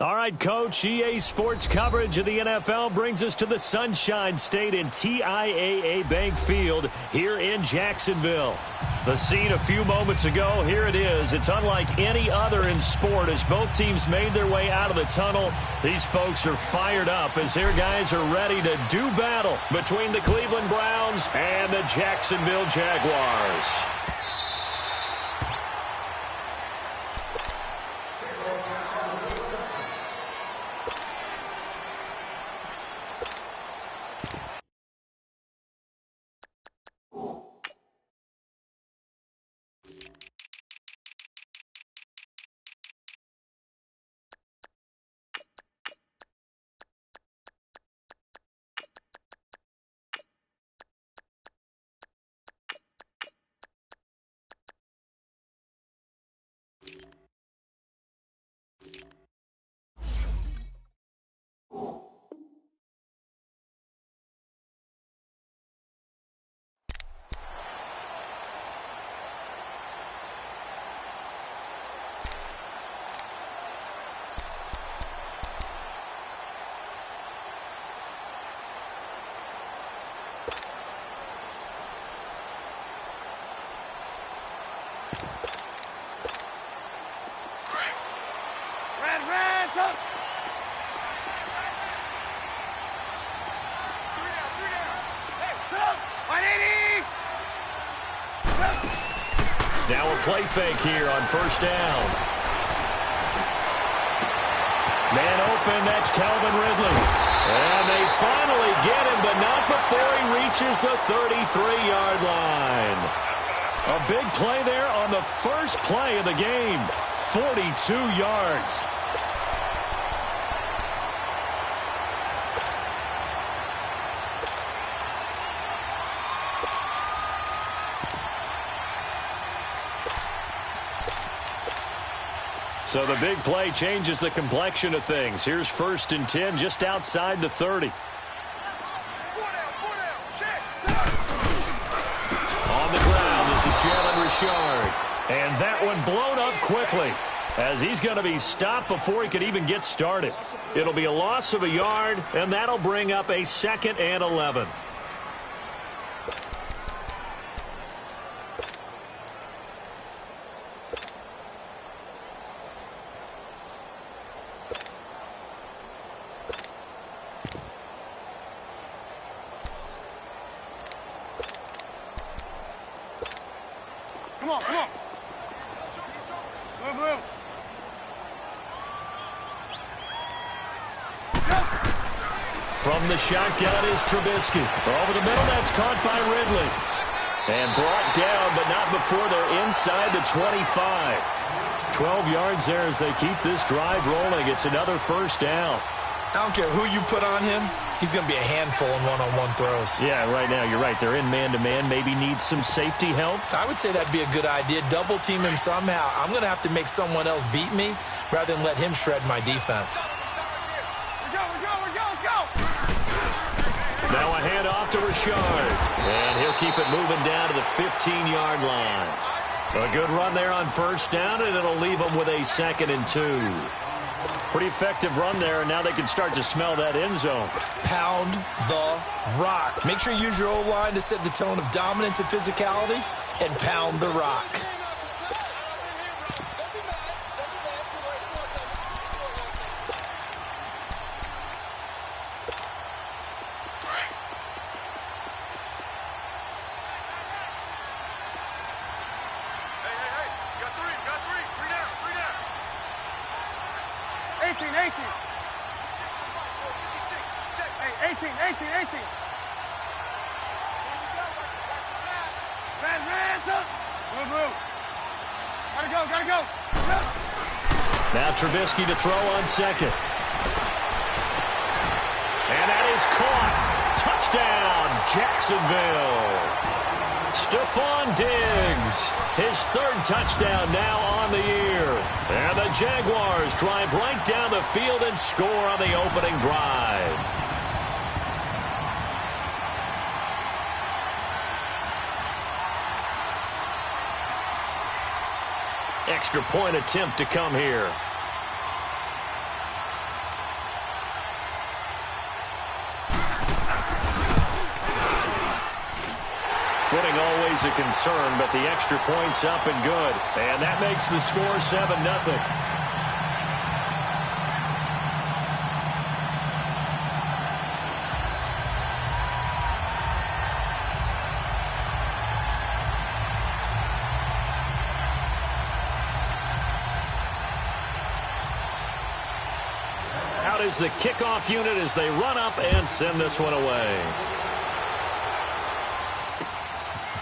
All right, Coach, EA Sports coverage of the NFL brings us to the Sunshine State in TIAA Bank Field here in Jacksonville. The scene a few moments ago, here it is. It's unlike any other in sport as both teams made their way out of the tunnel. These folks are fired up as their guys are ready to do battle between the Cleveland Browns and the Jacksonville Jaguars. Now a play fake here on first down. Man open, that's Calvin Ridley. And they finally get him, but not before he reaches the 33-yard line. A big play there on the first play of the game. 42 yards. So the big play changes the complexion of things. Here's 1st and 10 just outside the 30. On the ground, this is Jalen Richard. And that one blown up quickly as he's going to be stopped before he could even get started. It'll be a loss of a yard, and that'll bring up a 2nd and 11. Come on, come on. Move. From the shotgun is Trubisky. Over the middle, that's caught by Ridley. And brought down, but not before they're inside the 25. 12 yards there as they keep this drive rolling. It's another first down. I don't care who you put on him. He's going to be a handful in one-on-one throws. Yeah, right now, you're right. They're in man-to-man. Maybe need some safety help. I would say that'd be a good idea. Double team him somehow. I'm going to have to make someone else beat me rather than let him shred my defense. We're go. Now a handoff to Richard. And he'll keep it moving down to the 15-yard line. A good run there on first down, and it'll leave them with a 2nd and 2. Pretty effective run there, and now they can start to smell that end zone. Pound the rock. Make sure you use your O-line to set the tone of dominance and physicality, and pound the rock. Hey, got three. Three down. 18. Hey, 18. Move. Gotta go. Now Trubisky to throw on 2nd. And that is caught. Touchdown, Jacksonville. Stephon Diggs, his 3rd touchdown now on the year. And the Jaguars drive right down the field and score on the opening drive. Extra point attempt to come here. footing always a concern, but the extra point's up and good. And that makes the score 7-0. Out is the kickoff unit as they run up and send this one away.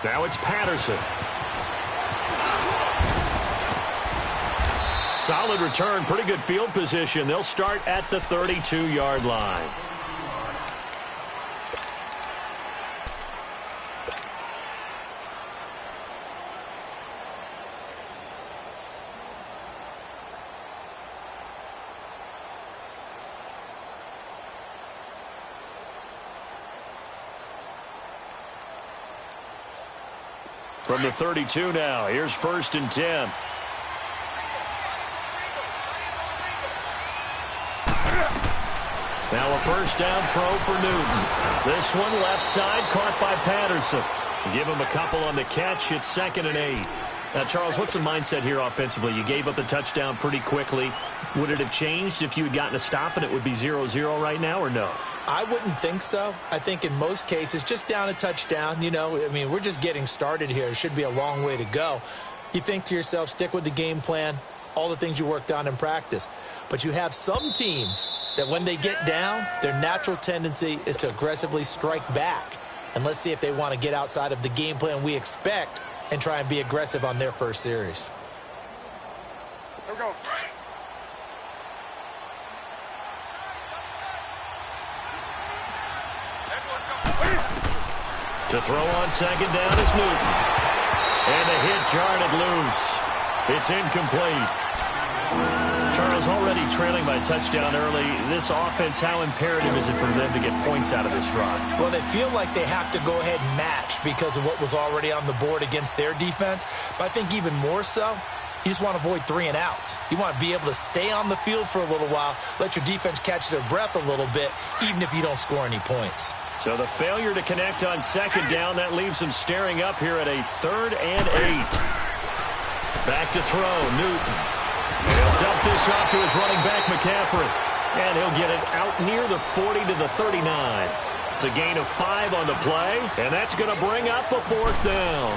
Now it's Patterson. Solid return, pretty good field position. They'll start at the 32-yard line. From the 32 now, here's 1st and 10. Now a first down throw for Newton. This one left side caught by Patterson. Give him a couple on the catch. It's 2nd and 8. Now, Charles, what's the mindset here offensively? You gave up the touchdown pretty quickly. Would it have changed if you had gotten a stop and it would be 0-0 right now, or no? I wouldn't think so. I think in most cases, just down a touchdown, we're just getting started here. It should be a long way to go. You think to yourself, stick with the game plan, all the things you worked on in practice. But you have some teams that when they get down, their natural tendency is to aggressively strike back. And let's see if they want to get outside of the game plan we expect and try and be aggressive on their first series. Here we go. To throw on 2nd down is Newton. And the hit jarred it loose. It's incomplete. Charles, already trailing by touchdown early. This offense, how imperative is it for them to get points out of this drive? Well, they feel like they have to go ahead and match because of what was already on the board against their defense. But I think even more so, you just want to avoid 3 and outs. You want to be able to stay on the field for a little while, let your defense catch their breath a little bit, even if you don't score any points. So the failure to connect on 2nd down, that leaves them staring up here at a 3rd and 8. Back to throw, Newton. He'll dump this off to his running back, McCaffrey. And he'll get it out near the 40 to the 39. It's a gain of 5 on the play, and that's going to bring up a 4th down.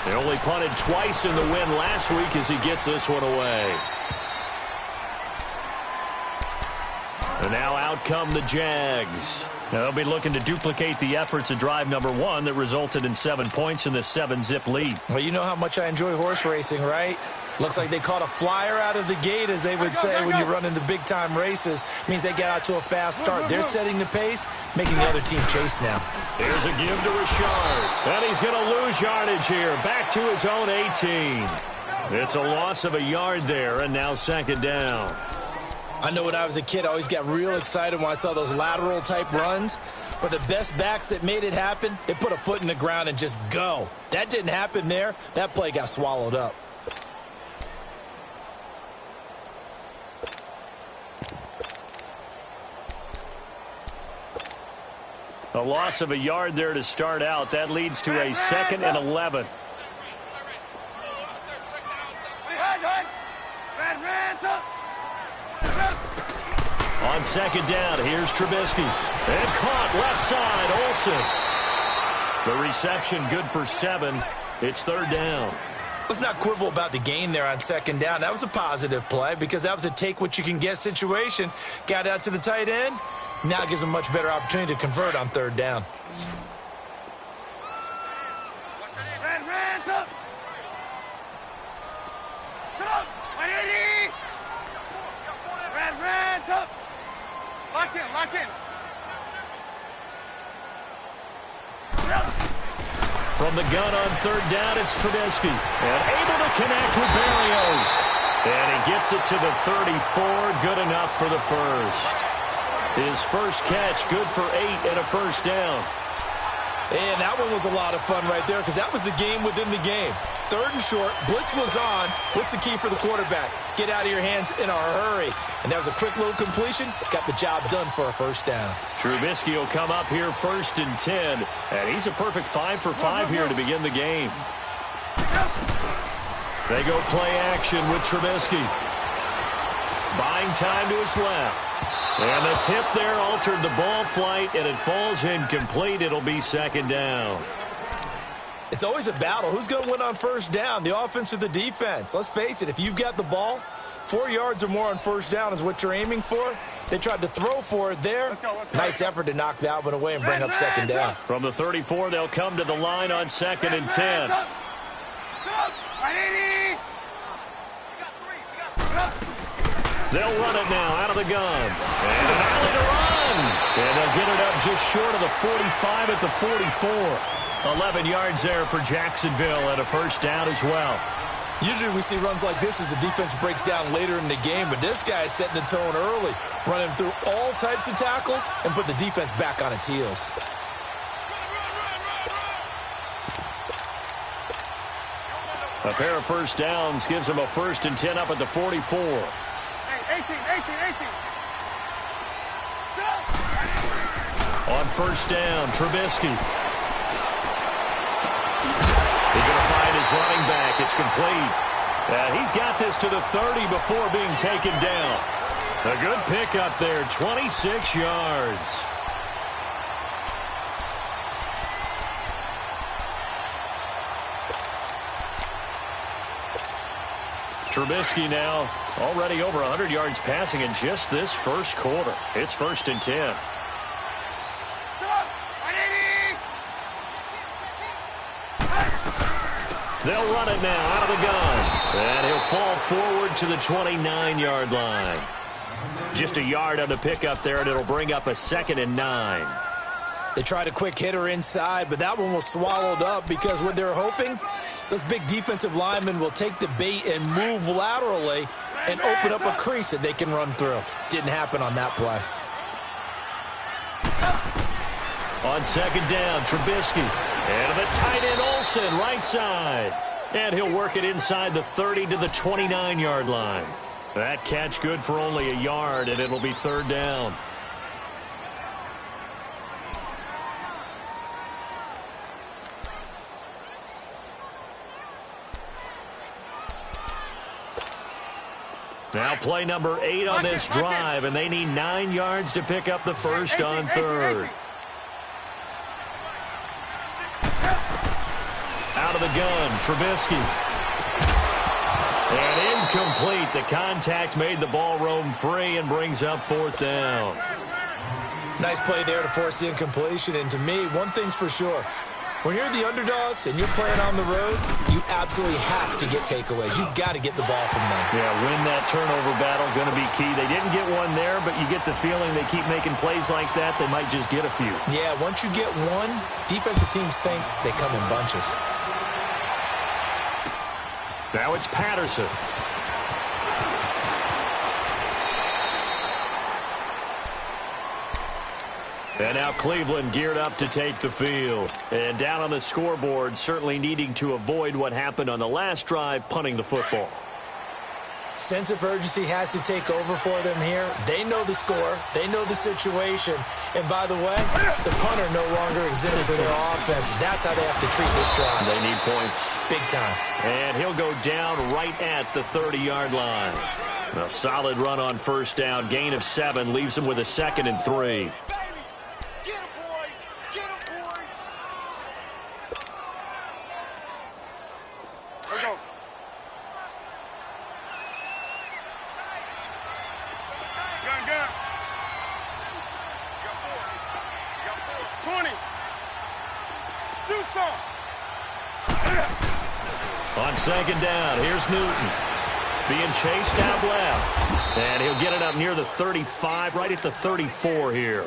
They only punted twice in the win last week as he gets this one away. And now out come the Jags. Now they'll be looking to duplicate the efforts of drive number 1 that resulted in 7 points in this 7-zip lead. Well, you know how much I enjoy horse racing, right? Looks like they caught a flyer out of the gate, as they would say when you run in the big-time races. Means they get out to a fast start. They're setting the pace, making the other team chase now. Here's a give to Richard. And he's going to lose yardage here. Back to his own 18. It's a loss of a yard there, and now 2nd down. I know when I was a kid, I always got real excited when I saw those lateral-type runs. But the best backs that made it happen, they put a foot in the ground and just go. That didn't happen there. That play got swallowed up. A loss of a yard there to start out. That leads to a 2nd and 11. On 2nd down, here's Trubisky. And caught left side, Olsen. The reception good for 7. It's 3rd down. Let's not quibble about the gain there on 2nd down. That was a positive play because that was a take-what-you-can-get situation. Got out to the tight end. Now it gives them a much better opportunity to convert on 3rd down. Lock in, lock in. From the gun on 3rd down, it's Trubisky. And able to connect with Berrios. And he gets it to the 34. Good enough for the first. His first catch, good for 8 and a first down. And that one was a lot of fun right there because that was the game within the game. 3rd and short. Blitz was on. What's the key for the quarterback? Get out of your hands in a hurry. And that was a quick little completion. Got the job done for a first down. Trubisky will come up here 1st and 10. And he's a perfect 5 for 5 here to begin the game. They go play action with Trubisky. Buying time to his left. And the tip there altered the ball flight, and it falls incomplete. It'll be 2nd down. It's always a battle. Who's going to win on 1st down, the offense or the defense? Let's face it, if you've got the ball, 4 yards or more on 1st down is what you're aiming for. They tried to throw for it there. Let's go. Nice effort to knock that one away and bring up 2nd down. From the 34, they'll come to the line on 2nd and 10. They'll run it now out of the gun. And an alley to run. And they'll get it up just short of the 45 at the 44. 11 yards there for Jacksonville and a 1st down as well. Usually we see runs like this as the defense breaks down later in the game, but this guy is setting the tone early, running through all types of tackles and put the defense back on its heels. A pair of 1st downs gives them a 1st and 10 up at the 44. 18. On 1st down, Trubisky. He's going to find his running back. It's complete. And he's got this to the 30 before being taken down. A good pickup there, 26 yards. Trubisky now already over 100 yards passing in just this 1st quarter. It's 1st and 10. They'll run it now out of the gun. And he'll fall forward to the 29-yard line. Just a yard on the pickup there, and it'll bring up a 2nd and 9. They tried a quick hitter inside, but that one was swallowed up because what they're hoping, those big defensive linemen will take the bait and move laterally and open up a crease that they can run through. Didn't happen on that play. On 2nd down, Trubisky. And the tight end Olsen, right side. And he'll work it inside the 30 to the 29-yard line. That catch good for only a yard, and it'll be 3rd down. Now play number 8 on this drive, and they need 9 yards to pick up the 1st on 3rd. Out of the gun, Trubisky. And incomplete. The contact made the ball roam free and brings up 4th down. Nice play there to force the incompletion. And to me, one thing's for sure. When you're the underdogs and you're playing on the road, you absolutely have to get takeaways. You've got to get the ball from them. Yeah, win that turnover battle, going to be key. They didn't get one there, but you get the feeling they keep making plays like that, they might just get a few. Yeah, once you get one, defensive teams think they come in bunches. Now it's Patterson. And now Cleveland geared up to take the field. And down on the scoreboard, certainly needing to avoid what happened on the last drive, punting the football. Sense of urgency has to take over for them here. They know the score. They know the situation. And by the way, the punter no longer exists for their offense. That's how they have to treat this drive. They need points. Big time. And he'll go down right at the 30-yard line. A solid run on 1st down. Gain of 7 leaves him with a 2nd and 3. On 2nd down, here's Newton. Being chased out left. And he'll get it up near the 35, right at the 34 here.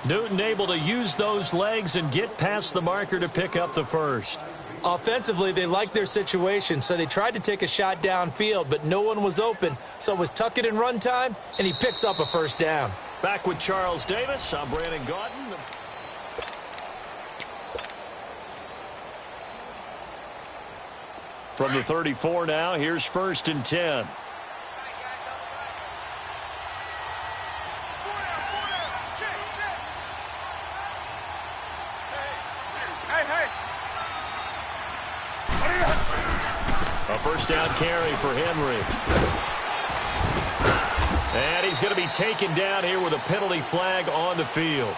Newton able to use those legs and get past the marker to pick up the 1st. Offensively, they liked their situation, so they tried to take a shot downfield, but no one was open. So it was tuck it in run time, and he picks up a 1st down. Back with Charles Davis, I'm Brandon Gaudin. From the 34 now, here's 1st and 10. A first down carry for Henry. And he's going to be taken down here with a penalty flag on the field.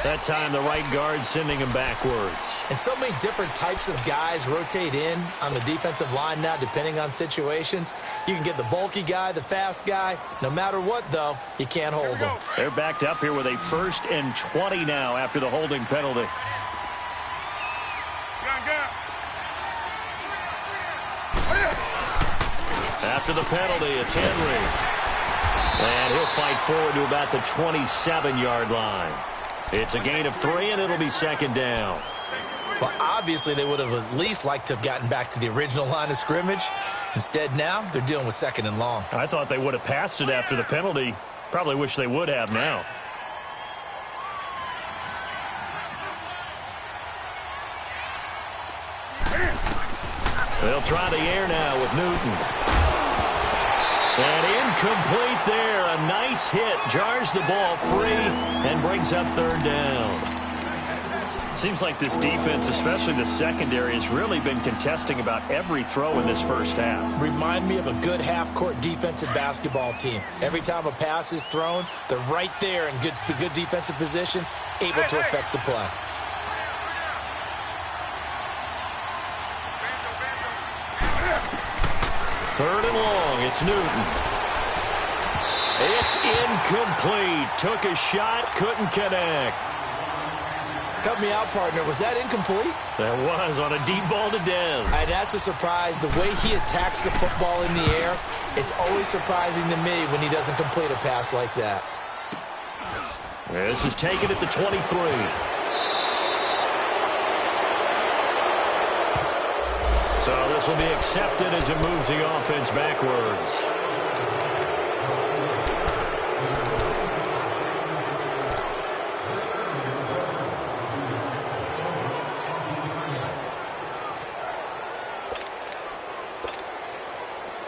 That time the right guard sending him backwards. And so many different types of guys rotate in on the defensive line now depending on situations. You can get the bulky guy, the fast guy. No matter what, though, you can't hold them. They're backed up here with a 1st and 20 now after the holding penalty. After the penalty, it's Henry. And he'll fight forward to about the 27-yard line. It's a gain of 3, and it'll be 2nd down. Well, obviously, they would have at least liked to have gotten back to the original line of scrimmage. Instead, now, they're dealing with 2nd and long. I thought they would have passed it after the penalty. Probably wish they would have now. They'll try the air now with Newton. And incomplete there. A nice hit. Jars the ball free and brings up 3rd down. Seems like this defense, especially the secondary, has really been contesting about every throw in this first half. Remind me of a good half-court defensive basketball team. Every time a pass is thrown, they're right there in good defensive position, able to affect the play. Third and long, it's Newton. It's incomplete. Took a shot, couldn't connect. Cut me out, partner. Was that incomplete? That was on a deep ball to Dez. And that's a surprise. The way he attacks the football in the air, it's always surprising to me when he doesn't complete a pass like that. This is taken at the 23. So this will be accepted as it moves the offense backwards.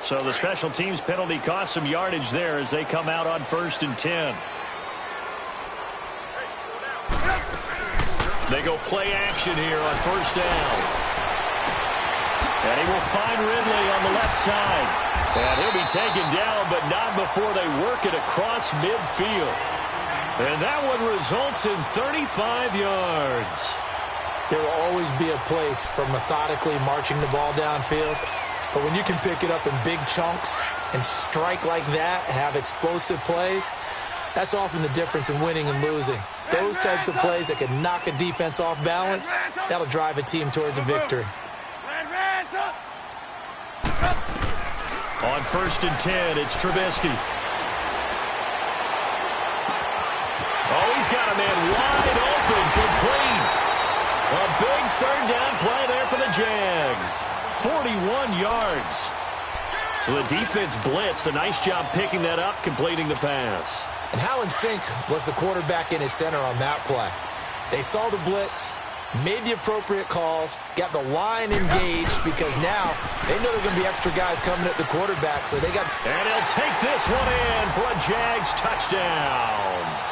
So the special teams penalty cost some yardage there as they come out on 1st and 10. They go play action here on 1st down. And he will find Ridley on the left side. And he'll be taken down, but not before they work it across midfield. And that one results in 35 yards. There will always be a place for methodically marching the ball downfield. But when you can pick it up in big chunks and strike like that, have explosive plays, that's often the difference in winning and losing. Those types of plays that can knock a defense off balance, that'll drive a team towards a victory. On 1st and 10, it's Trubisky. Oh, he's got a man wide open, complete. A big 3rd down play there for the Jags. 41 yards. So the defense blitzed. A nice job picking that up, completing the pass. And how in sync was the quarterback in his center on that play? They saw the blitz, made the appropriate calls, got the line engaged because now they know there are going to be extra guys coming at the quarterback. So they got. And he'll take this one in for a Jags touchdown.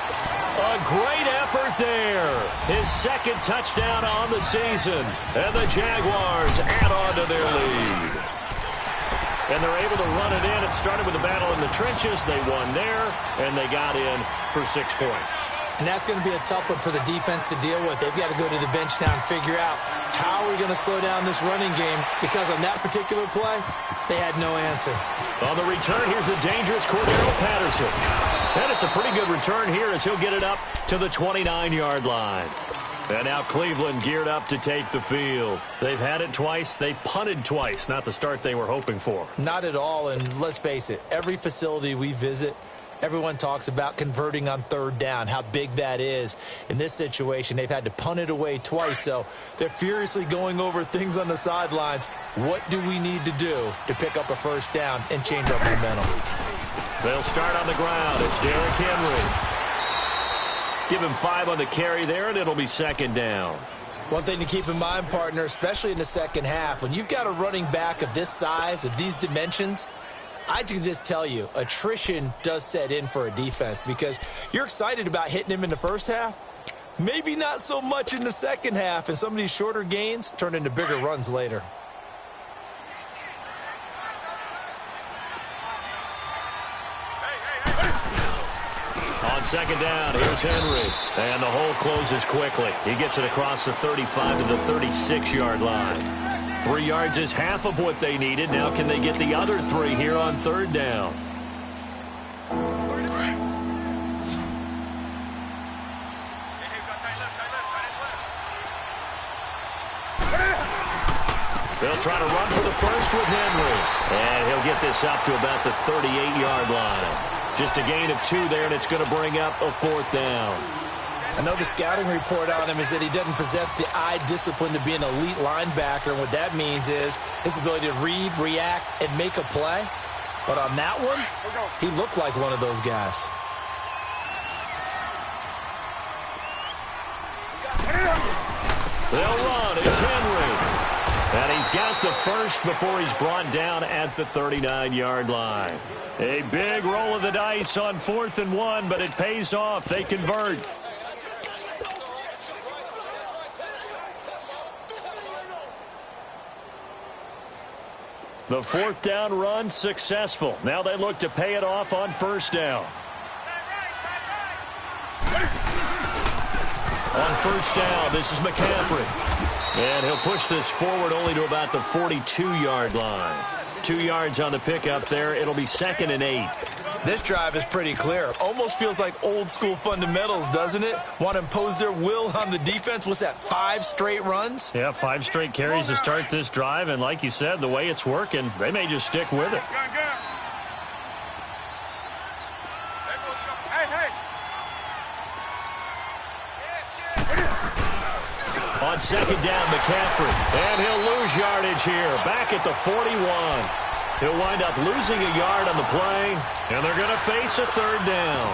A great effort there. His 2nd touchdown on the season. And the Jaguars add on to their lead. And they're able to run it in. It started with a battle in the trenches. They won there, and they got in for 6 points. And that's going to be a tough one for the defense to deal with. They've got to go to the bench now and figure out how we're going to slow down this running game, because on that particular play, they had no answer. On the return, here's the dangerous Cordero Patterson. And it's a pretty good return here as he'll get it up to the 29-yard line. And now Cleveland geared up to take the field. They've had it twice. They've punted twice. Not the start they were hoping for. Not at all. And let's face it, every facility we visit, everyone talks about converting on 3rd down, how big that is. In this situation, they've had to punt it away twice, so they're furiously going over things on the sidelines. What do we need to do to pick up a 1st down and change our momentum? They'll start on the ground. It's Derrick Henry. Give him 5 on the carry there, and it'll be 2nd down. One thing to keep in mind, partner, especially in the second half, when you've got a running back of this size, of these dimensions, I can just tell you, attrition does set in for a defense because you're excited about hitting him in the first half. Maybe not so much in the second half, and some of these shorter gains turn into bigger runs later. On second down, here's Henry. And the hole closes quickly. He gets it across the 35 to the 36-yard line. 3 yards is half of what they needed. Now can they get the other 3 here on third down? They'll try to run for the first with Henry. And he'll get this up to about the 38-yard line. Just a gain of 2 there, and it's going to bring up a 4th down. I know the scouting report on him is that he doesn't possess the eye discipline to be an elite linebacker, and what that means is his ability to read, react, and make a play. But on that one, he looked like one of those guys. They'll run. It's Henry. And he's got the first before he's brought down at the 39-yard line. A big roll of the dice on 4th and 1, but it pays off. They convert. The 4th down run successful. Now they look to pay it off on 1st down. On 1st down, this is McCaffrey. And he'll push this forward only to about the 42-yard line. 2 yards on the pickup there. It'll be 2nd and 8. This drive is pretty clear. Almost feels like old-school fundamentals, doesn't it? Want to impose their will on the defense. What's that, 5 straight runs? Yeah, 5 straight carries to start this drive. And like you said, the way it's working, they may just stick with it. On 2nd down, McCaffrey. And he'll lose yardage here. Back at the 41. He'll wind up losing a yard on the play. And they're going to face a 3rd down.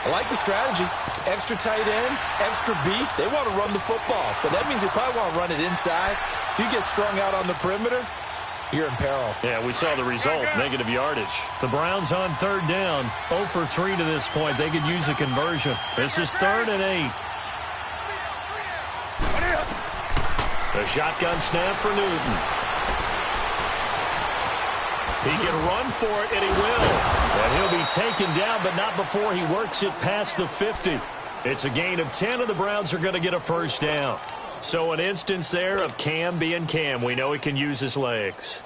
I like the strategy. Extra tight ends, extra beef. They want to run the football. But that means they probably want to run it inside. If you get strung out on the perimeter, you're in peril. Yeah, we saw the result. Negative yardage. The Browns on 3rd down. 0 for 3 to this point. They could use a conversion. This is 3rd and 8. The shotgun snap for Newton. He can run for it, and he will. And he'll be taken down, but not before he works it past the 50. It's a gain of 10, and the Browns are going to get a 1st down. So an instance there of Cam being Cam. We know he can use his legs.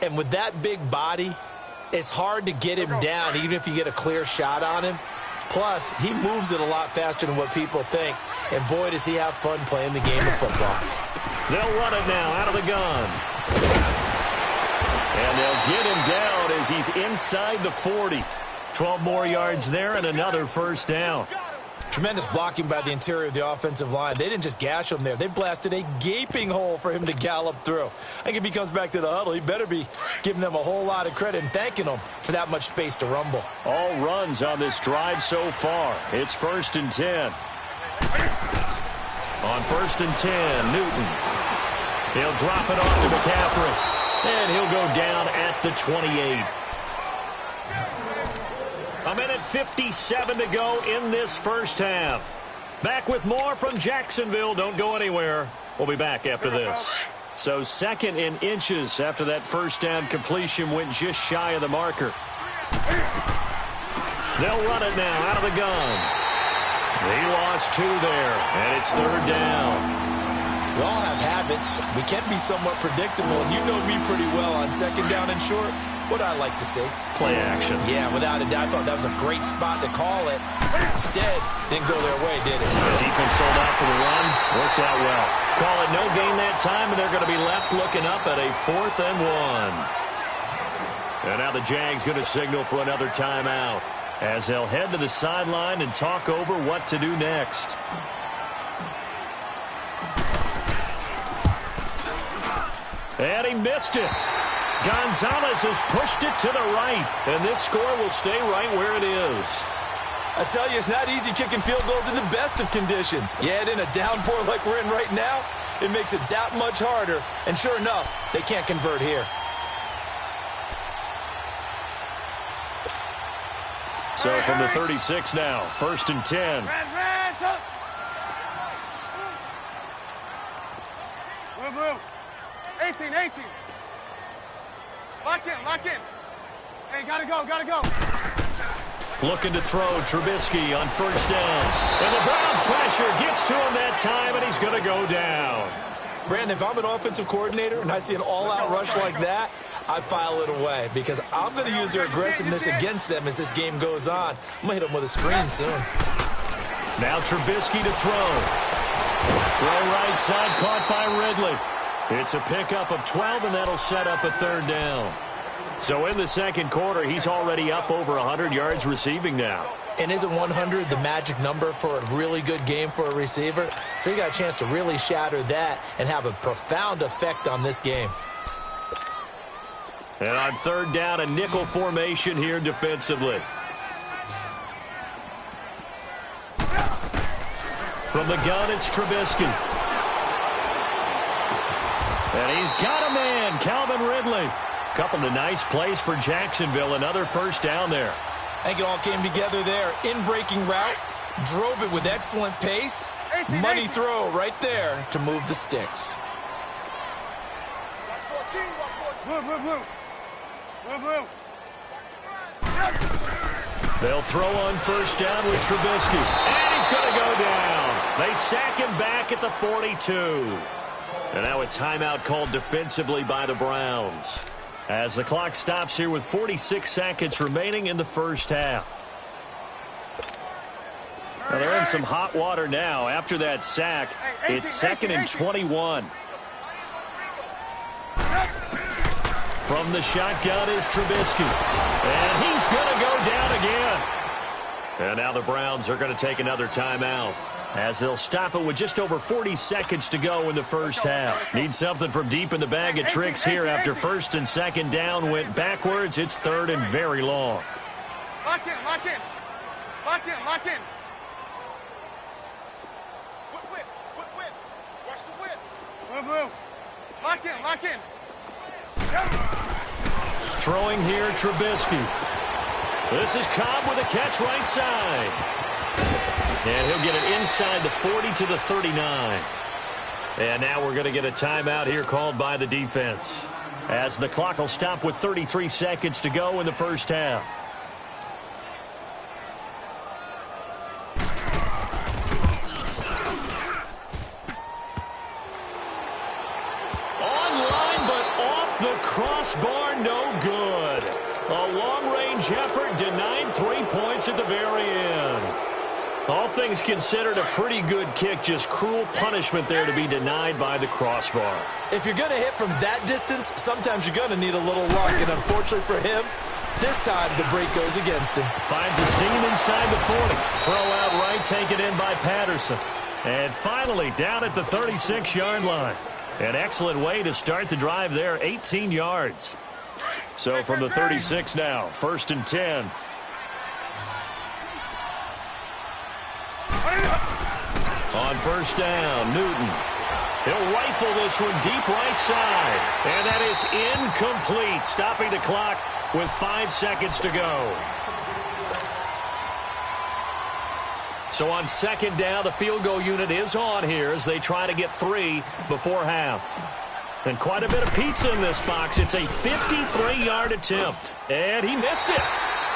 And with that big body, it's hard to get him down, even if you get a clear shot on him. Plus, he moves it a lot faster than what people think. And boy, does he have fun playing the game of football. They'll run it now out of the gun. And they'll get him down as he's inside the 40. 12 more yards there and another 1st down. Tremendous blocking by the interior of the offensive line. They didn't just gash him there. They blasted a gaping hole for him to gallop through. I think if he comes back to the huddle, he better be giving them a whole lot of credit and thanking them for that much space to rumble. All runs on this drive so far. It's 1st and 10. On 1st and 10, Newton. He'll drop it off to McCaffrey. And he'll go down at the 28. A minute 57 to go in this first half. Back with more from Jacksonville. Don't go anywhere. We'll be back after this. So 2nd and inches after that 1st down completion went just shy of the marker. They'll run it now out of the gun. He lost 2 there, and it's 3rd down. We all have habits. We can be somewhat predictable, and you know me pretty well on 2nd down and short. What I like to see. Play action. Yeah, without a doubt. I thought that was a great spot to call it. Instead, didn't go their way, did it? The defense sold out for the run. Worked out well. Call it no gain that time, and they're going to be left looking up at a 4th and 1. And now the Jags going to signal for another timeout as they'll head to the sideline and talk over what to do next. And he missed it. Gonzalez has pushed it to the right, and this score will stay right where it is. I tell you, it's not easy kicking field goals in the best of conditions. Yet in a downpour like we're in right now, It makes it that much harder, and sure enough, they can't convert here. So from the 36 now, 1st and 10. Blue. 18. Lock in. Hey, gotta go. Looking to throw Trubisky on 1st down. And the Browns pressure gets to him that time, and he's going to go down. Brandon, if I'm an offensive coordinator and I see an all-out rush like that, I file it away because I'm going to use their aggressiveness against them as this game goes on. I'm going to hit them with a screen soon. Now Trubisky to throw. Throw right side, caught by Ridley. It's a pickup of 12, and that'll set up a 3rd down. So in the 2nd quarter, he's already up over 100 yards receiving now. And isn't 100 the magic number for a really good game for a receiver? So you got a chance to really shatter that and have a profound effect on this game. And on 3rd down, a nickel formation here defensively. From the gun, it's Trubisky. And he's got a man, Calvin Ridley. Couple of nice plays for Jacksonville. Another 1st down there. I think it all came together there. In-breaking route, drove it with excellent pace. Money throw right there to move the sticks. Blue. They'll throw on 1st down with Trubisky. And he's going to go down. They sack him back at the 42. And now a timeout called defensively by the Browns, as the clock stops here with 46 seconds remaining in the 1st half. Well, they're in some hot water now. After that sack, it's 2nd and 21. From the shotgun is Trubisky. And he's going to go down again. And now the Browns are going to take another timeout, as they'll stop it with just over 40 seconds to go in the 1st half. Need something from deep in the bag of tricks here after 1st and 2nd down went backwards. It's 3rd and very long. Lock in. Whip. Watch the whip. Blue. Lock in. Throwing here, Trubisky. This is Cobb with a catch right side. And he'll get it inside the 40 to the 39. And now we're going to get a timeout here called by the defense, as the clock will stop with 33 seconds to go in the 1st half. Online, but off the crossbar, no good. A long-range effort denied 3 points at the very end. All things considered, a pretty good kick. Just cruel punishment there to be denied by the crossbar. If you're going to hit from that distance, sometimes you're going to need a little luck. And unfortunately for him, this time the break goes against him. Finds a seam inside the 40. Throw out right, taken in by Patterson. And finally down at the 36-yard line. An excellent way to start the drive there, 18 yards. So from the 36 now, 1st and 10. On 1st down, Newton. He'll rifle this one deep right side. And that is incomplete, stopping the clock with 5 seconds to go. So on 2nd down, the field goal unit is on here as they try to get 3 before half. And quite a bit of pizza in this box. It's a 53-yard attempt. And he missed it.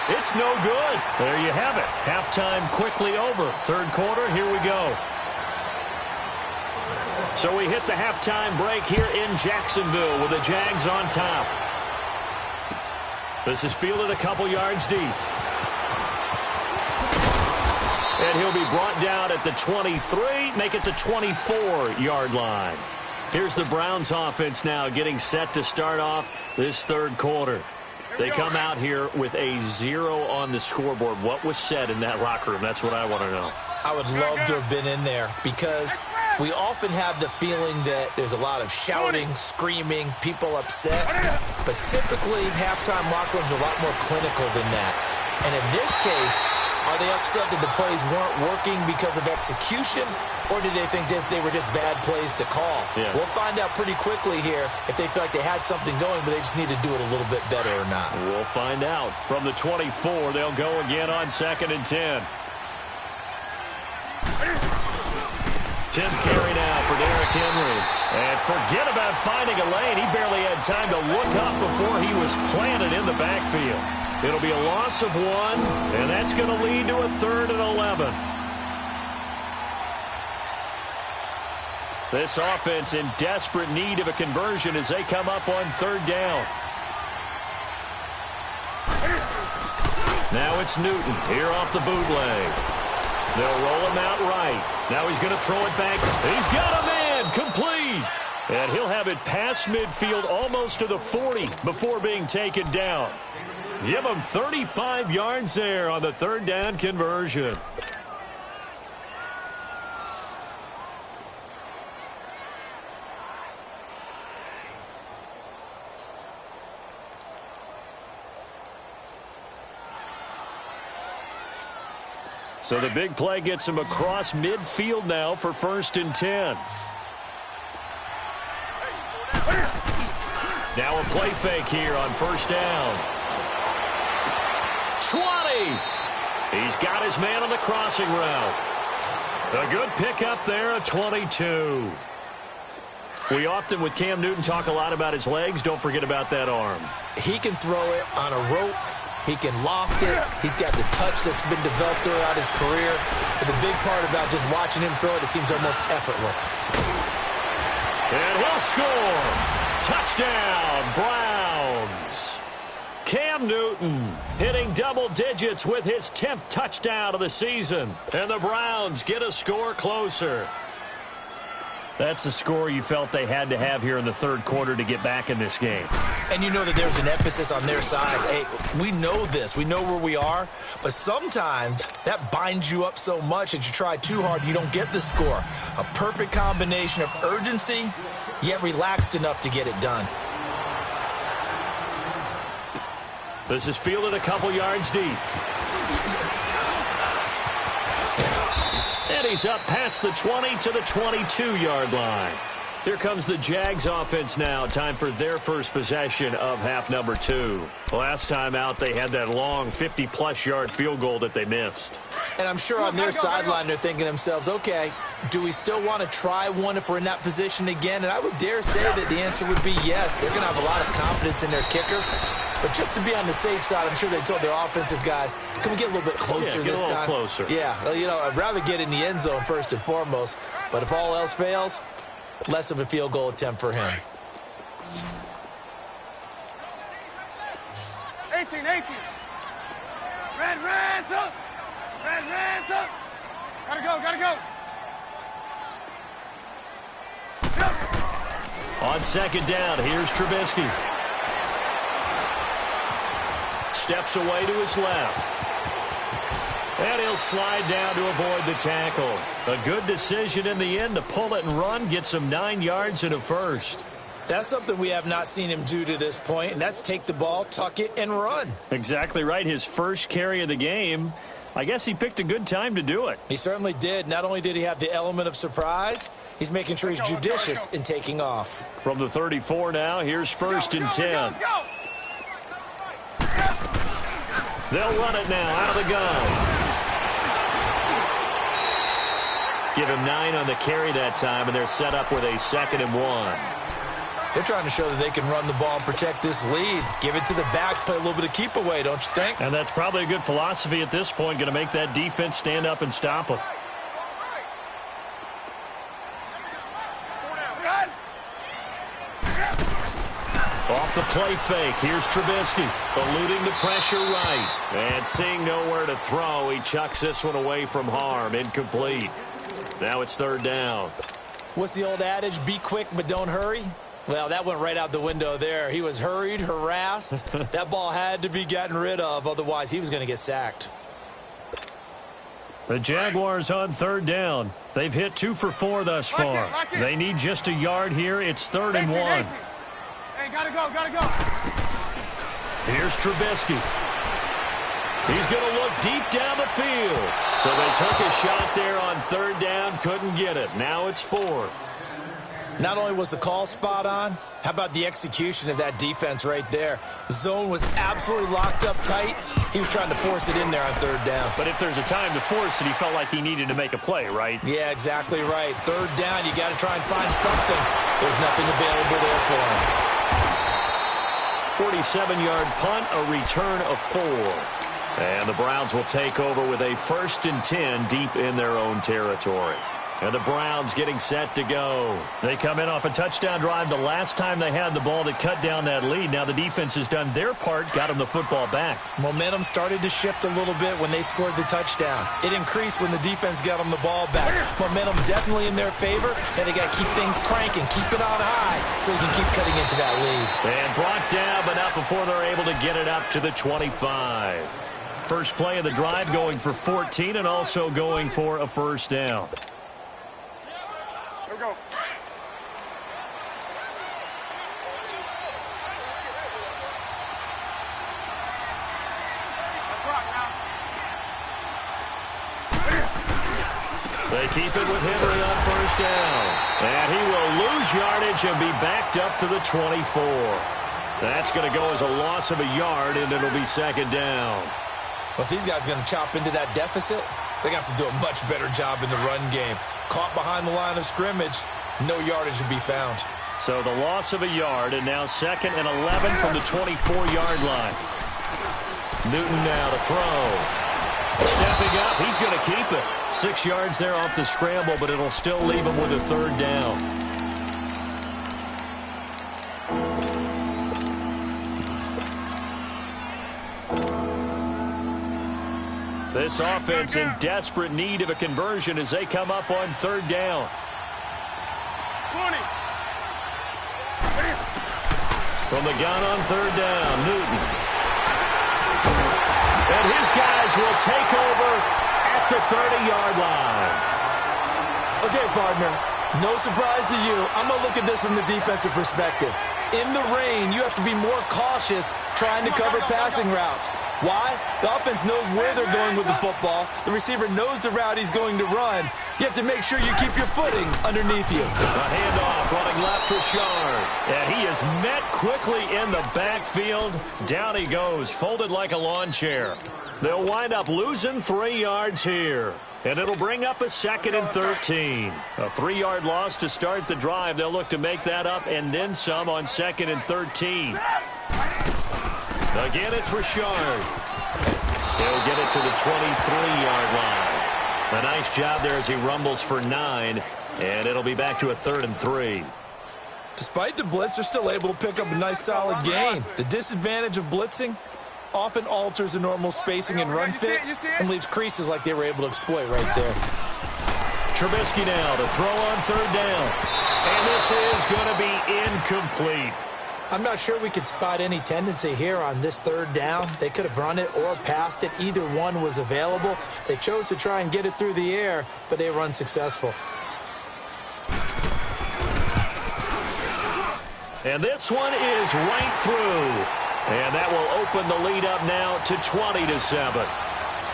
It's no good. There you have it. Halftime quickly over. 3rd quarter, here we go. So we hit the halftime break here in Jacksonville with the Jags on top. This is fielded a couple yards deep. And he'll be brought down at the 23, make it the 24-yard line. Here's the Browns offense now getting set to start off this 3rd quarter. They come out here with a 0 on the scoreboard. What was said in that locker room? That's what I want to know. I would love to have been in there because we often have the feeling that there's a lot of shouting, screaming, people upset. But typically, halftime locker rooms are a lot more clinical than that. And in this case, Are they upset that the plays weren't working because of execution, or did they think they were just bad plays to call? Yeah. We'll find out pretty quickly here if they feel like they had something going, but they just need to do it a little bit better or not. We'll find out. From the 24, they'll go again on 2nd and 10. Tim carry now for Derrick Henry. And forget about finding a lane. He barely had time to look up before he was planted in the backfield. It'll be a loss of 1, and that's going to lead to a 3rd and 11. This offense in desperate need of a conversion as they come up on 3rd down. Now it's Newton here off the bootleg. They'll roll him out right. Now he's going to throw it back. He's got a man complete. And he'll have it past midfield almost to the 40 before being taken down. Give him 35 yards there on the 3rd down conversion. So the big play gets him across midfield now for 1st and 10. Now a play fake here on 1st down. 20. He's got his man on the crossing route. A good pickup there, a 22. We often, with Cam Newton, talk a lot about his legs. Don't forget about that arm. He can throw it on a rope. He can loft it. He's got the touch that's been developed throughout his career. But the big part about just watching him throw it, it seems almost effortless. And he'll score. Touchdown, Browns. Cam Newton hitting double digits with his 10th touchdown of the season. And the Browns get a score closer. That's a score you felt they had to have here in the 3rd quarter to get back in this game. And you know that there's an emphasis on their side. Hey, we know this. We know where we are. But sometimes that binds you up so much that you try too hard, you don't get the score. A perfect combination of urgency, yet relaxed enough to get it done. This is fielded a couple yards deep. And he's up past the 20 to the 22-yard line. Here comes the Jags offense now. Time for their first possession of half number 2. Last time out, they had that long 50-plus yard field goal that they missed. And I'm sure on their sideline they're thinking to themselves, okay, do we still want to try one if we're in that position again? And I would dare say that the answer would be yes. They're going to have a lot of confidence in their kicker. But just to be on the safe side, I'm sure they told their offensive guys, can we get a little bit closer this time? Closer. Yeah, well, you know, I'd rather get in the end zone first and foremost. But if all else fails, less of a field goal attempt for him. 18. Red, up. Red, up. Gotta go. On 2nd down, here's Trubisky. Steps away to his left. And he'll slide down to avoid the tackle. A good decision in the end to pull it and run. Gets him 9 yards and a first. That's something we have not seen him do to this point, and that's take the ball, tuck it, and run. Exactly right. His first carry of the game. I guess he picked a good time to do it. He certainly did. Not only did he have the element of surprise, he's making sure he's judicious in taking off. From the 34 now, here's 1st and 10. They'll run it now out of the gun. Give him 9 on the carry that time, and they're set up with a 2nd and 1. They're trying to show that they can run the ball and protect this lead. Give it to the backs, play a little bit of keep away, don't you think? And that's probably a good philosophy at this point, going to make that defense stand up and stop them. Off the play fake, here's Trubisky, eluding the pressure right. And seeing nowhere to throw, he chucks this one away from harm, incomplete. Now it's 3rd down. What's the old adage, be quick but don't hurry? Well, that went right out the window there. He was hurried, harassed. That ball had to be gotten rid of, otherwise he was going to get sacked. The Jaguars on 3rd down. They've hit 2 for 4 thus far. They need just a yard here. It's 3rd and 1. Hey, gotta go. Here's Trubisky. He's going to look deep down the field. So they took a shot there on third down, couldn't get it. Now it's fourth. Not only was the call spot on, how about the execution of that defense right there? The zone was absolutely locked up tight. He was trying to force it in there on third down. But if there's a time to force it, he felt like he needed to make a play, right? Yeah, exactly right. Third down, you got to try and find something. There's nothing available there for him. 47-yard punt, a return of 4. And the Browns will take over with a 1st and 10 deep in their own territory. And the Browns getting set to go. They come in off a touchdown drive the last time they had the ball that cut down that lead. Now the defense has done their part, got them the football back. Momentum started to shift a little bit when they scored the touchdown. It increased when the defense got them the ball back. Momentum definitely in their favor, and they got to keep things cranking, keep it on high so they can keep cutting into that lead. And brought down, but not before they're able to get it up to the 25. First play of the drive going for 14 and also going for a first down. Here we go. They keep it with Henry on first down. And he will lose yardage and be backed up to the 24. That's going to go as a loss of a yard, and it'll be second down. But these guys are going to chop into that deficit. They got to do a much better job in the run game. Caught behind the line of scrimmage, no yardage to be found. So the loss of a yard, and now 2nd and 11 from the 24-yard line. Newton now to throw. Stepping up, he's going to keep it. 6 yards there off the scramble, but it'll still leave him with a third down. This offense in desperate need of a conversion as they come up on third down. 20. From the gun on third down, Newton. And his guys will take over at the 30-yard line. Okay, partner, no surprise to you. I'm going to look at this from the defensive perspective. In the rain, you have to be more cautious trying to cover passing routes. Why? The offense knows where they're going with the football. The receiver knows the route he's going to run. You have to make sure you keep your footing underneath you. A handoff running left to Richard. And he is met quickly in the backfield. Down he goes, folded like a lawn chair. They'll wind up losing 3 yards here. And it'll bring up a 2nd and 13. A 3-yard loss to start the drive. They'll look to make that up and then some on 2nd and 13. Again, it's Richard. He'll get it to the 23-yard line. A nice job there as he rumbles for 9. And it'll be back to a 3rd and 3. Despite the blitz, they're still able to pick up a nice solid gain. The disadvantage of blitzing often alters the normal spacing and run fits and leaves creases like they were able to exploit right there. Trubisky now to throw on third down. And this is going to be incomplete. I'm not sure we could spot any tendency here on this third down. They could have run it or passed it. Either one was available. They chose to try and get it through the air, but they were unsuccessful. And this one is right through. And that will open the lead up now to 20-7.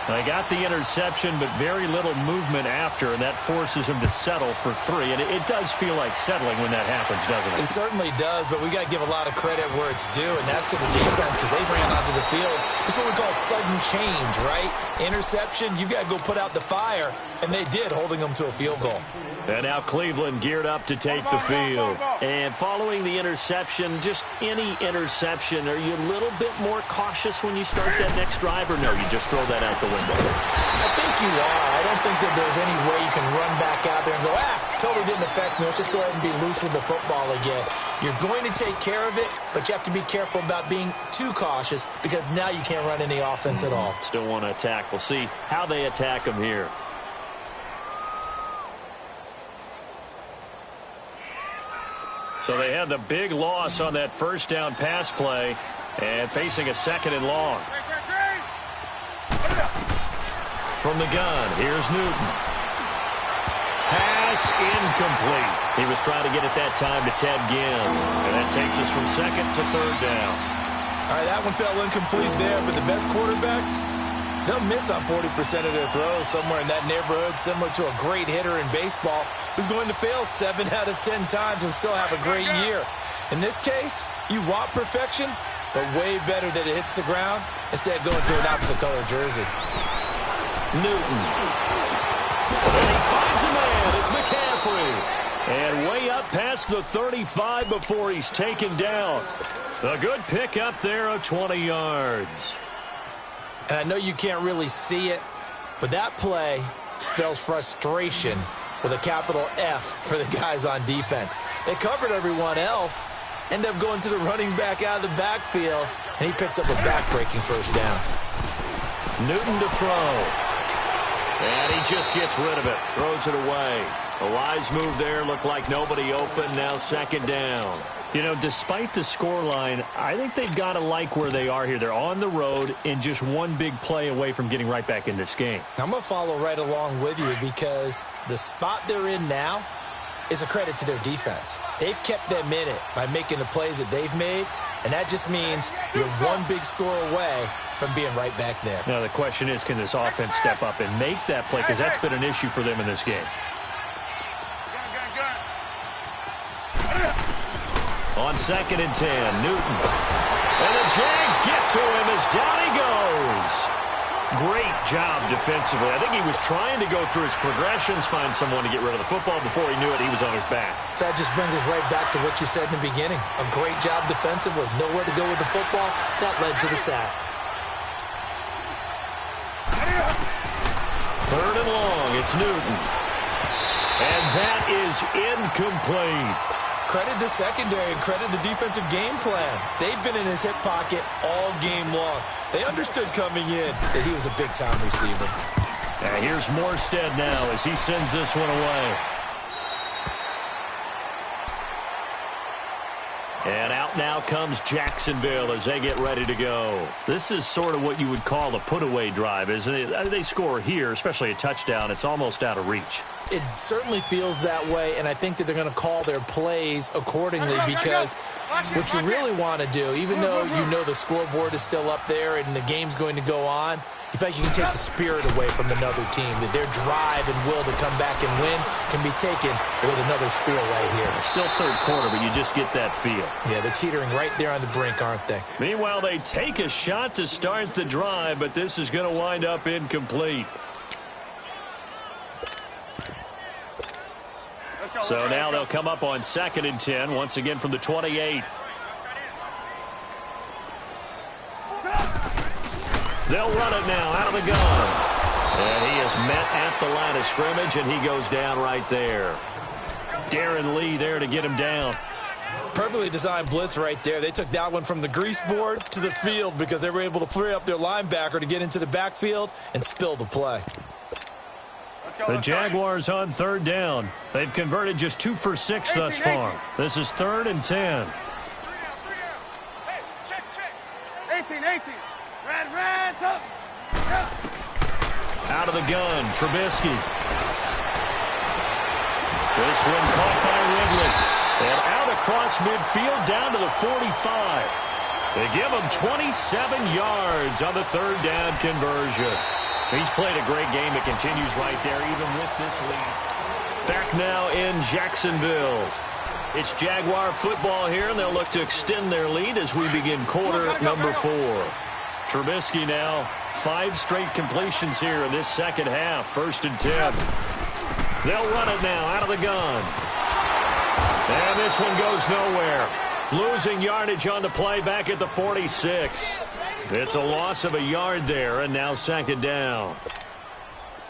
They got the interception, but very little movement after, and that forces him to settle for 3. And it does feel like settling when that happens, doesn't it? It certainly does, but we got to give a lot of credit where it's due, and that's to the defense because they ran onto the field. It's what we call sudden change, right? Interception, you got to go put out the fire, and they did, holding them to a field goal. And now Cleveland geared up to take the field. And following the interception, just any interception, are you a little bit more cautious when you start that next drive, or no, you just throw that out the window? I think you are. I don't think that there's any way you can run back out there and go, totally didn't affect me. Let's just go ahead and be loose with the football again. You're going to take care of it, but you have to be careful about being too cautious because now you can't run any offense at all. Still want to attack. We'll see how they attack them here. So they had the big loss on that first down pass play and facing a 2nd and long. From the gun, here's Newton. Pass incomplete. He was trying to get it that time to Ted Ginn. And that takes us from 2nd to 3rd down. All right, that one fell incomplete there, but the best quarterbacks, They'll miss on 40% of their throws, somewhere in that neighborhood, similar to a great hitter in baseball who's going to fail 7 out of 10 times and still have a great year. In this case, you want perfection, but way better that it hits the ground instead of going to an opposite color jersey. Newton. And he finds a man. It's McCaffrey. And way up past the 35 before he's taken down. A good pick up there of 20 yards. And I know you can't really see it, but that play spells frustration with a capital F for the guys on defense. They covered everyone else, end up going to the running back out of the backfield, and he picks up a back-breaking first down. Newton to throw. And he just gets rid of it, throws it away. A wise move there, looked like nobody open, now second down. You know, despite the scoreline, I think they've got to like where they are here. They're on the road and just one big play away from getting right back in this game. I'm going to follow right along with you because the spot they're in now is a credit to their defense. They've kept them in it by making the plays that they've made, and that just means you're one big score away from being right back there. Now, the question is, can this offense step up and make that play? Because that's been an issue for them in this game. On 2nd and 10, Newton. And the Jags get to him as down he goes. Great job defensively. I think he was trying to go through his progressions, find someone to get rid of the football. Before he knew it, he was on his back. So that just brings us right back to what you said in the beginning. A great job defensively. Nowhere to go with the football. That led to the sack. 3rd and long. It's Newton. And that is incomplete. Credit the secondary and credit the defensive game plan. They've been in his hip pocket all game long. They understood coming in that he was a big-time receiver. And here's Morstead now as he sends this one away. And out now comes Jacksonville as they get ready to go. This is sort of what you would call a put-away drive, isn't it? They score here, especially a touchdown. It's almost out of reach. It certainly feels that way, and I think that they're going to call their plays accordingly because what you really want to do, even though you know the scoreboard is still up there and the game's going to go on, you feel like you can take the spirit away from another team, that their drive and will to come back and win can be taken with another score right here. Still 3rd quarter, but you just get that feel. Yeah, they're teetering right there on the brink, aren't they? Meanwhile, they take a shot to start the drive, but this is going to wind up incomplete. So now they'll come up on 2nd and 10, once again from the 28. They'll run it now out of the gun. And he is met at the line of scrimmage, and he goes down right there. Darren Lee there to get him down. Perfectly designed blitz right there. They took that one from the grease board to the field because they were able to free up their linebacker to get into the backfield and spill the play. The Jaguars on 3rd down. They've converted just 2 for 6 thus far. This is 3rd and 10. 18. Red, up. Out of the gun, Trubisky. This one caught by Ridley. And out across midfield down to the 45. They give him 27 yards on the 3rd down conversion. He's played a great game. It continues right there, even with this lead. Back now in Jacksonville. It's Jaguar football here, and they'll look to extend their lead as we begin quarter number 4. Trubisky now, 5 straight completions here in this second half. 1st and 10. They'll run it now out of the gun. And this one goes nowhere. Losing yardage on the play back at the 46. It's a loss of a yard there, and now 2nd down.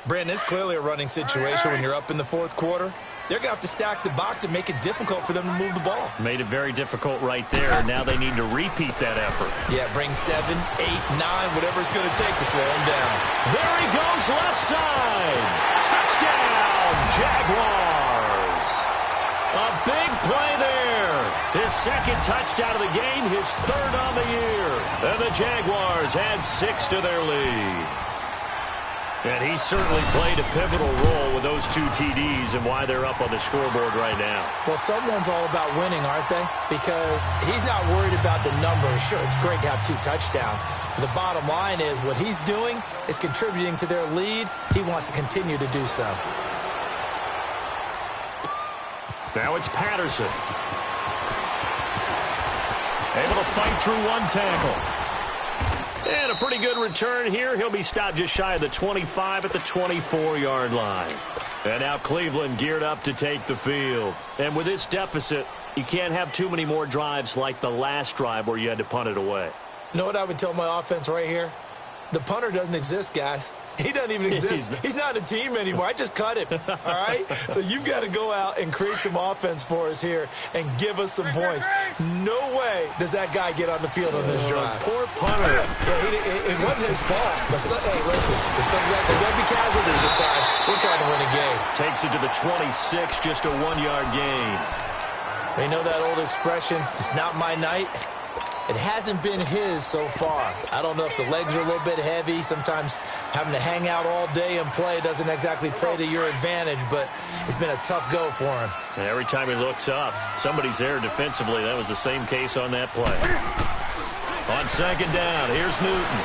Brandon, it's clearly a running situation when you're up in the 4th quarter. They're going to have to stack the box and make it difficult for them to move the ball. Made it very difficult right there. Now they need to repeat that effort. Yeah, bring 7, 8, 9, whatever it's going to take to slow them down. There he goes, left side. Touchdown, Jaguars. A big play there. His 2nd touchdown of the game, his 3rd on the year. And the Jaguars add 6 to their lead. And he certainly played a pivotal role with those 2 TDs and why they're up on the scoreboard right now. Well, someone's all about winning, aren't they? Because he's not worried about the numbers. Sure, it's great to have 2 touchdowns. But the bottom line is what he's doing is contributing to their lead. He wants to continue to do so. Now it's Patterson. Able to fight through 1 tackle. And a pretty good return here. He'll be stopped just shy of the 25 at the 24-yard line. And now Cleveland geared up to take the field. And with this deficit, you can't have too many more drives like the last drive where you had to punt it away. You know what I would tell my offense right here? The punter doesn't exist, guys. He doesn't even exist. He's not a team anymore. I just cut him, all right? So you've got to go out and create some offense for us here and give us some points. No way does that guy get on the field on this drive. Poor punter. Yeah, it wasn't his fault. But hey, listen, there's got to be casualties at times. We're trying to win a game. Takes it to the 26, just a 1-yard gain. You know that old expression, it's not my night? It hasn't been his so far. I don't know if the legs are a little bit heavy. Sometimes having to hang out all day and play doesn't exactly play to your advantage, but it's been a tough go for him. And every time he looks up, somebody's there defensively. That was the same case on that play. On second down, here's Newton.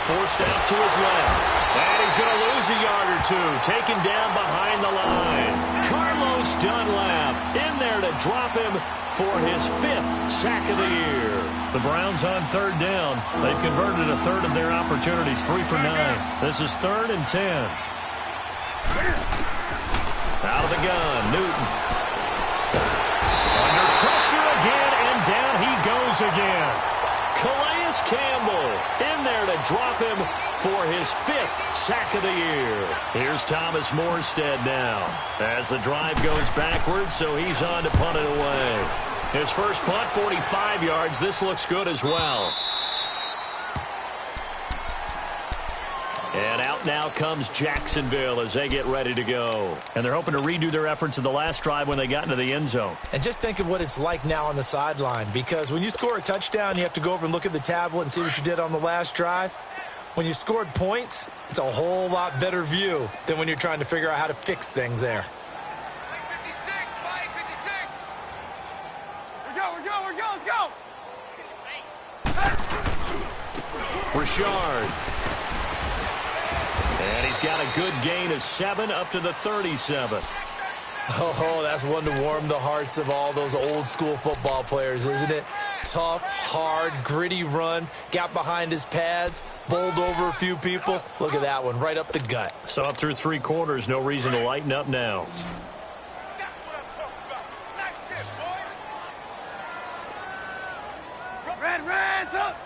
Forced out to his left. And he's going to lose a yard or 2. Taken down behind the line. Carlos Dunlap in there to drop him for his 5th sack of the year. The Browns on third down. They've converted a third of their opportunities, 3 for 9. This is 3rd and 10. Out of the gun, Newton. Under pressure again, and down he goes again. Calais Campbell in there to drop him for his 5th sack of the year. Here's Thomas Morstead now as the drive goes backwards, so he's on to punt it away. His first punt, 45 yards. This looks good as well. And out now comes Jacksonville as they get ready to go. And they're hoping to redo their efforts in the last drive when they got into the end zone. And just think of what it's like now on the sideline, because when you score a touchdown, you have to go over and look at the tablet and see what you did on the last drive. When you scored points, it's a whole lot better view than when you're trying to figure out how to fix things there. Richard. And he's got a good gain of 7 up to the 37. Oh, that's one to warm the hearts of all those old school football players, isn't it? Tough, hard, gritty run, got behind his pads, bowled over a few people. Look at that one, right up the gut. So up through 3 quarters, no reason to lighten up now. That's what I'm talking about. Nice hit, boy. Red, up.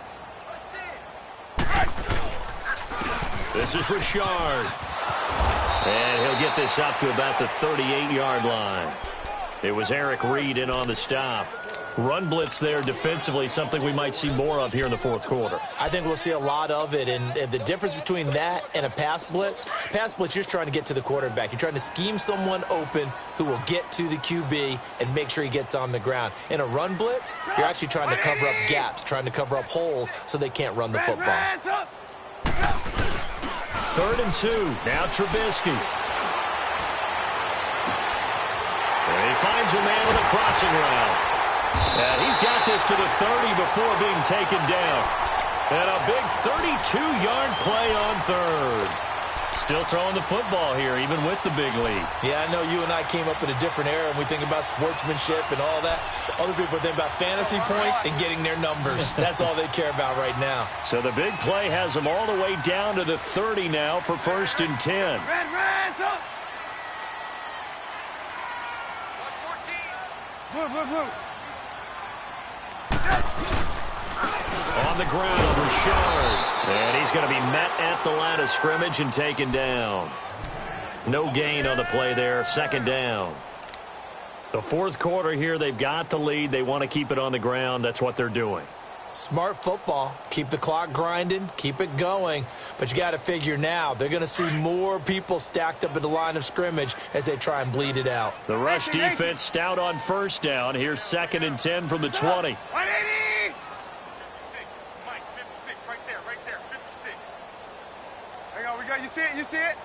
This is Richard. And he'll get this up to about the 38-yard line. It was Eric Reed in on the stop. Run blitz there defensively, something we might see more of here in the 4th quarter. I think we'll see a lot of it, and the difference between that and a pass blitz, you're just trying to get to the quarterback. You're trying to scheme someone open who will get to the QB and make sure he gets on the ground. In a run blitz, you're actually trying to cover up gaps, trying to cover up holes so they can't run the football. 3rd and 2. Now Trubisky. And he finds a man with a crossing route. And he's got this to the 30 before being taken down. And a big 32-yard play on 3rd. Still throwing the football here, even with the big lead. Yeah, I know you and I came up in a different era, and we think about sportsmanship and all that. Other people think about fantasy points and getting their numbers. That's all they care about right now. So the big play has them all the way down to the 30 now for 1st and 10. Red, up. Watch 14. Blue. On the ground, Richard. And he's going to be met at the line of scrimmage and taken down. No gain on the play there. 2nd down. The 4th quarter here, they've got the lead. They want to keep it on the ground. That's what they're doing. Smart football. Keep the clock grinding. Keep it going. But you got to figure now, they're going to see more people stacked up at the line of scrimmage as they try and bleed it out. The rush defense stout on 1st down. Here's 2nd and 10 from the 20. 180. 56, Mike, 56, right there, 56. Hang on, we got you You see it? You see it?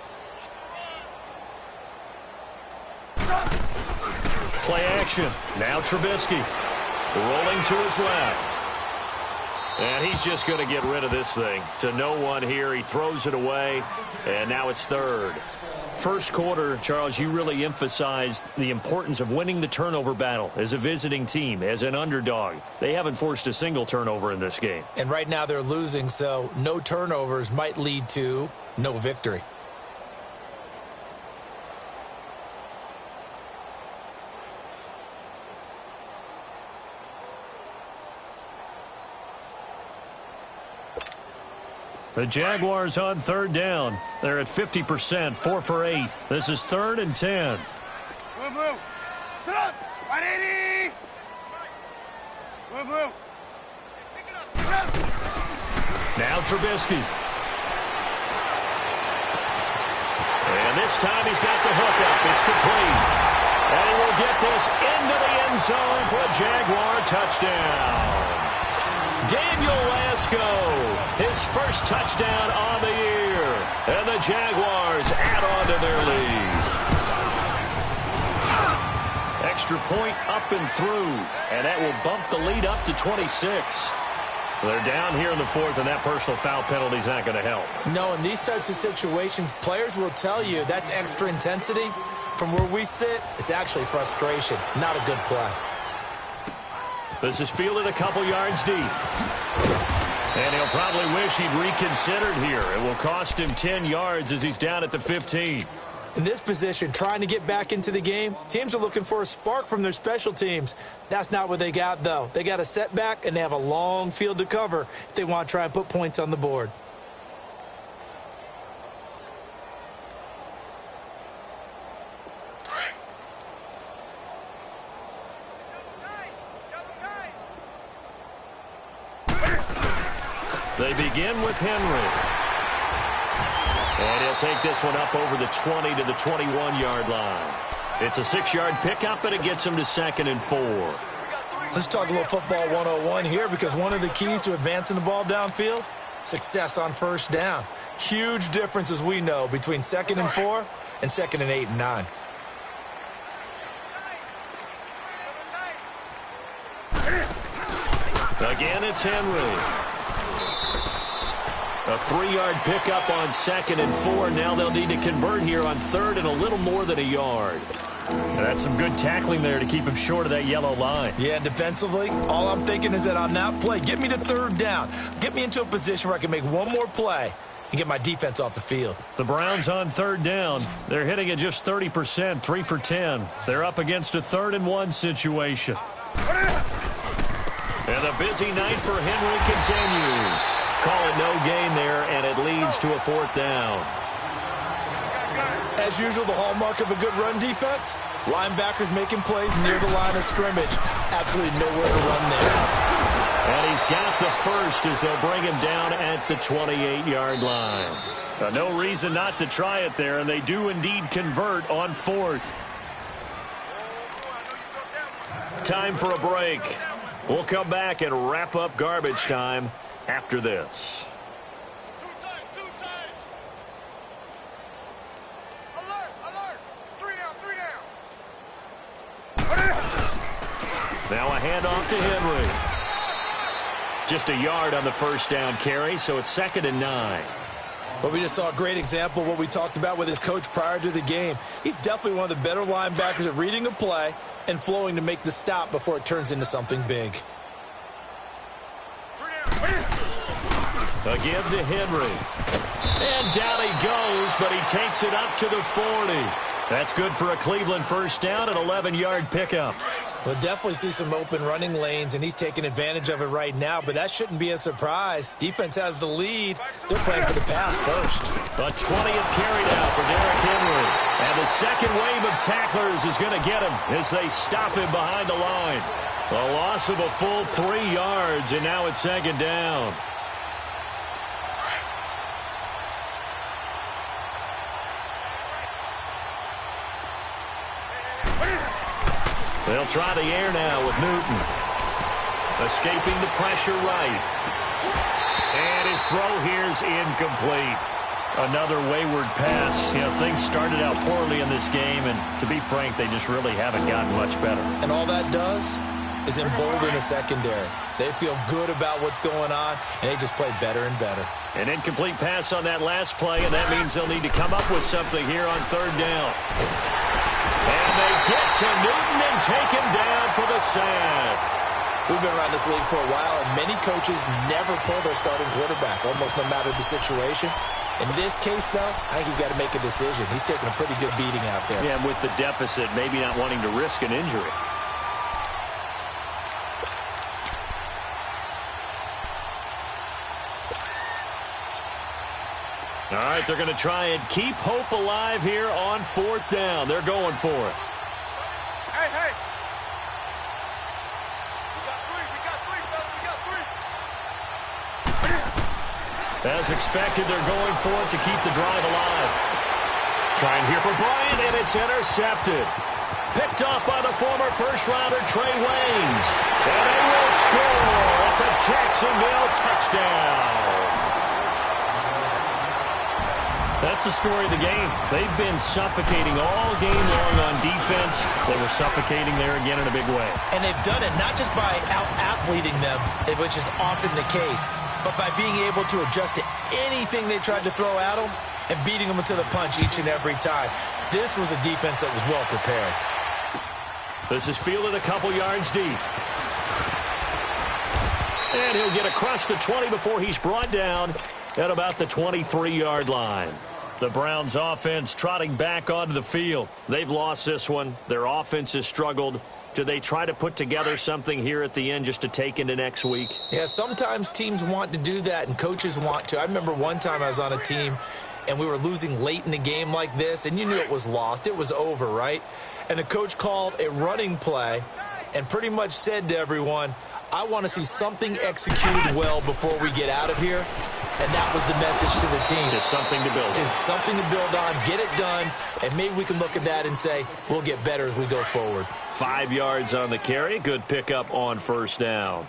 Play action. Now Trubisky rolling to his left. And he's just going to get rid of this thing. To no one here. He throws it away. And now it's third. First quarter, Charles, you really emphasized the importance of winning the turnover battle as a visiting team, as an underdog. They haven't forced a single turnover in this game. And right now they're losing, so no turnovers might lead to no victory. The Jaguars on third down. They're at 50%, 4 for 8. This is 3rd and 10. Move, move. Sit up. 180. Move, move. Sit up. Now Trubisky. And this time he's got the hook up. It's complete. And he will get this into the end zone for a Jaguar touchdown. Daniel Lasco, his first touchdown on the year. And the Jaguars add on to their lead. Extra point up and through. And that will bump the lead up to 26. They're down here in the 4th, and that personal foul penalty is not going to help. No, in these types of situations, players will tell you that's extra intensity. From where we sit, it's actually frustration, not a good play. This is fielded a couple yards deep. And he'll probably wish he'd reconsidered here. It will cost him 10 yards as he's down at the 15. In this position, trying to get back into the game, teams are looking for a spark from their special teams. That's not what they got, though. They got a setback, and they have a long field to cover if they want to try and put points on the board. They begin with Henry. And he'll take this one up over the 20 to the 21-yard line. It's a 6-yard pickup, and it gets him to 2nd and 4. Let's talk a little football 101 here, because one of the keys to advancing the ball downfield, success on first down. Huge difference, as we know, between 2nd and 4 and 2nd and 8 and 9. Again, it's Henry. A 3-yard pickup on 2nd and 4. Now they'll need to convert here on 3rd and a little more than a yard. And that's some good tackling there to keep him short of that yellow line. Yeah, and defensively, all I'm thinking is that on that play, get me to 3rd down. Get me into a position where I can make one more play and get my defense off the field. The Browns on 3rd down. They're hitting at just 30%, 3 for 10. They're up against a 3rd and 1 situation. And the busy night for Henry continues. Call it no gain there, and it leads to a 4th down. As usual, the hallmark of a good run defense, linebackers making plays near the line of scrimmage. Absolutely nowhere to run there. And he's got the first as they'll bring him down at the 28-yard line. No reason not to try it there, and they do indeed convert on 4th. Time for a break. We'll come back and wrap up garbage time after this. Alert, alert. 3 down. Now a handoff to Henry. Just a yard on the first down carry, so it's 2nd and 9. Well, we just saw a great example of what we talked about with his coach prior to the game. He's definitely one of the better linebackers at reading a play and flowing to make the stop before it turns into something big. Again to Henry. And down he goes, but he takes it up to the 40. That's good for a Cleveland first down, an 11-yard pickup. We'll definitely see some open running lanes, and he's taking advantage of it right now, but that shouldn't be a surprise. Defense has the lead. They're playing for the pass first. A 20th carry now for Derrick Henry. And the second wave of tacklers is going to get him as they stop him behind the line. A loss of a full 3 yards, and now it's 2nd down. They'll try the air now with Newton. Escaping the pressure right. And his throw here is incomplete. Another wayward pass. You know, things started out poorly in this game, and to be frank, they just really haven't gotten much better. And all that does is embolden the secondary. They feel good about what's going on, and they just play better and better. An incomplete pass on that last play, and that means they'll need to come up with something here on third down. And they get to Newton and take him down for the sack. We've been around this league for a while, and many coaches never pull their starting quarterback, almost no matter the situation. In this case, though, I think he's got to make a decision. He's taking a pretty good beating out there. Yeah, and with the deficit, maybe not wanting to risk an injury. All right, they're going to try and keep hope alive here on fourth down. They're going for it. Hey, hey. We got three, fellas. We got three. As expected, they're going for it to keep the drive alive. Trying here for Bryant, and it's intercepted. Picked off by the former first-rounder Trey Waynes. And they will score. It's a Jacksonville touchdown. That's the story of the game. They've been suffocating all game long on defense. They were suffocating there again in a big way. And they've done it not just by out-athleting them, which is often the case, but by being able to adjust to anything they tried to throw at them and beating them to the punch each and every time. This was a defense that was well prepared. This is fielded a couple yards deep. And he'll get across the 20 before he's brought down at about the 23-yard line. The Browns offense trotting back onto the field. They've lost this one. Their offense has struggled. Do they try to put together something here at the end just to take into next week? Yeah, sometimes teams want to do that and coaches want to. I remember one time I was on a team and we were losing late in the game like this, and you knew it was lost. It was over, right? And the coach called a running play and pretty much said to everyone, I want to see something executed well before we get out of here. And that was the message to the team. Just something to build on. Just something to build on, get it done, and maybe we can look at that and say, we'll get better as we go forward. 5 yards on the carry. Good pickup on first down.